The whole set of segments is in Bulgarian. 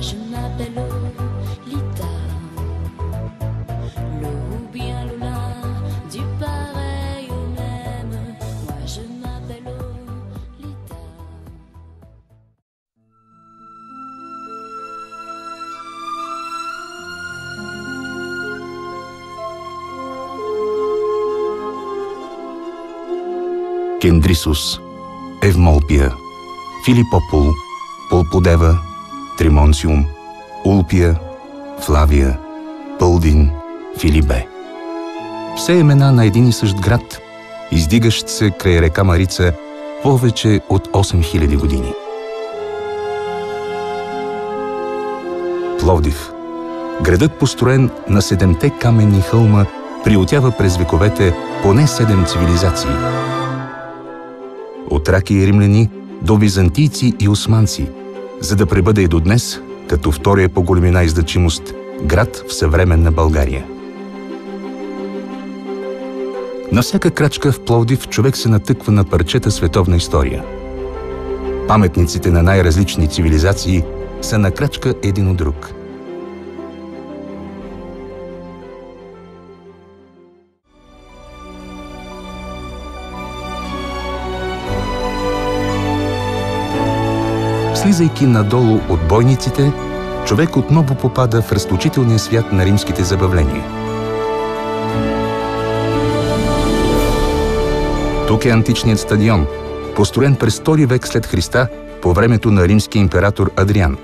je m'appelle Lolita. Lo ou bien Lola, du pareil au même. Moi je m'appelle Lolita. Кендрисус, Евмолпия, Филипопол, Полподева, Тримонсиум, Улпия, Флавия, Пълдин, Филибе. Все имена на един и същ град, издигащ се край река Марица повече от 8000 години. Пловдив. Градът, построен на 7-те каменни хълма, приютява през вековете поне 7 цивилизации. От траки и римляни до византийци и османци, за да пребъде и до днес, като втория по големина и значимост, град в съвременна България. На всяка крачка в Пловдив човек се натъква на парчета световна история. Паметниците на най-различни цивилизации са на крачка един от друг. Слизайки надолу от бойниците, човек отново попада в разточителния свят на римските забавления. Тук е античният стадион, построен през II век след Христа по времето на римския император Адриан.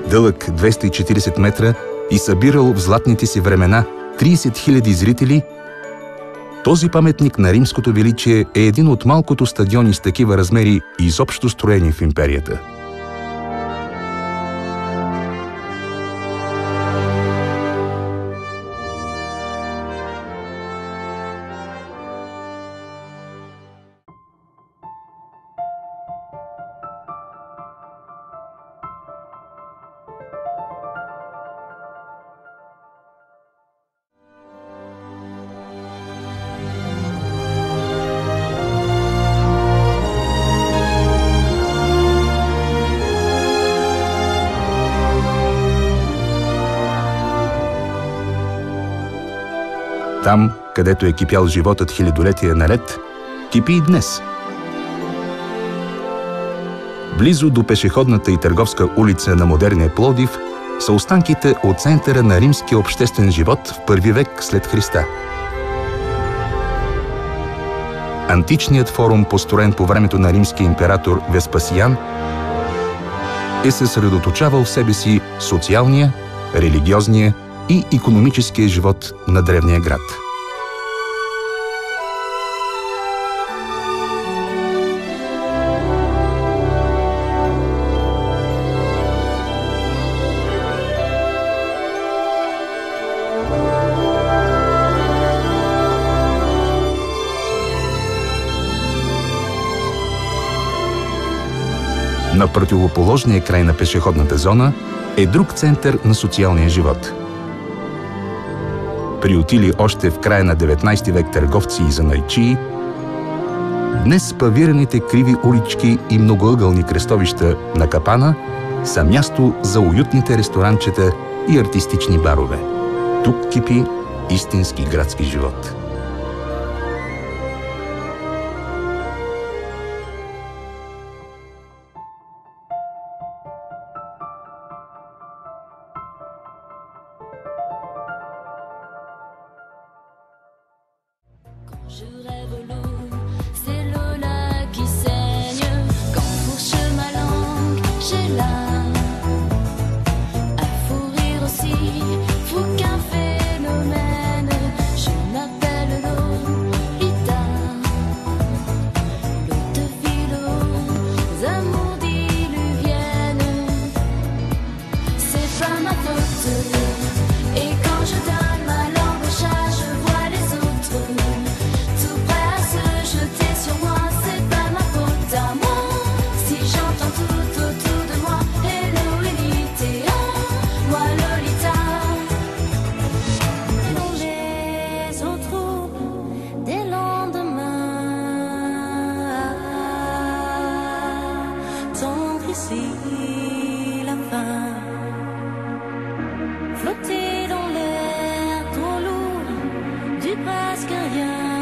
Дълъг 240 метра и събирал в златните си времена 30 000 зрители, този паметник на римското величие е един от малкото стадиони с такива размери изобщо строени в империята. Там, където е кипял животът хилядолетия наред, кипи и днес. Близо до пешеходната и търговска улица на модерния Пловдив са останките от центъра на римския обществен живот в I век след Христа. Античният форум, построен по времето на римския император Веспасиан, е съсредоточавал в себе си социалния, религиозния и икономическия живот на древния град. На противоположния край на пешеходната зона е друг център на социалния живот. Приютили още в края на 19 век търговци и занаятчии, днес павираните криви улички и многоъгълни кръстовища на Капана са място за уютните ресторанчета и артистични барове. Тук кипи истински градски живот. Je rêve l'eau, c'est Lola qui saigne. Quand fourche ma langue, j'ai l'âme à fou rire aussi, fou qu'un phénomène. Je m'appelle Lolita, l'eau de philo, amours diluviennes. C'est pas ma faute, et quand je donne ma langue au chat, je vois les autres tout prêts à se sapins. Flotter dans l'air trop lourd, du presque rien.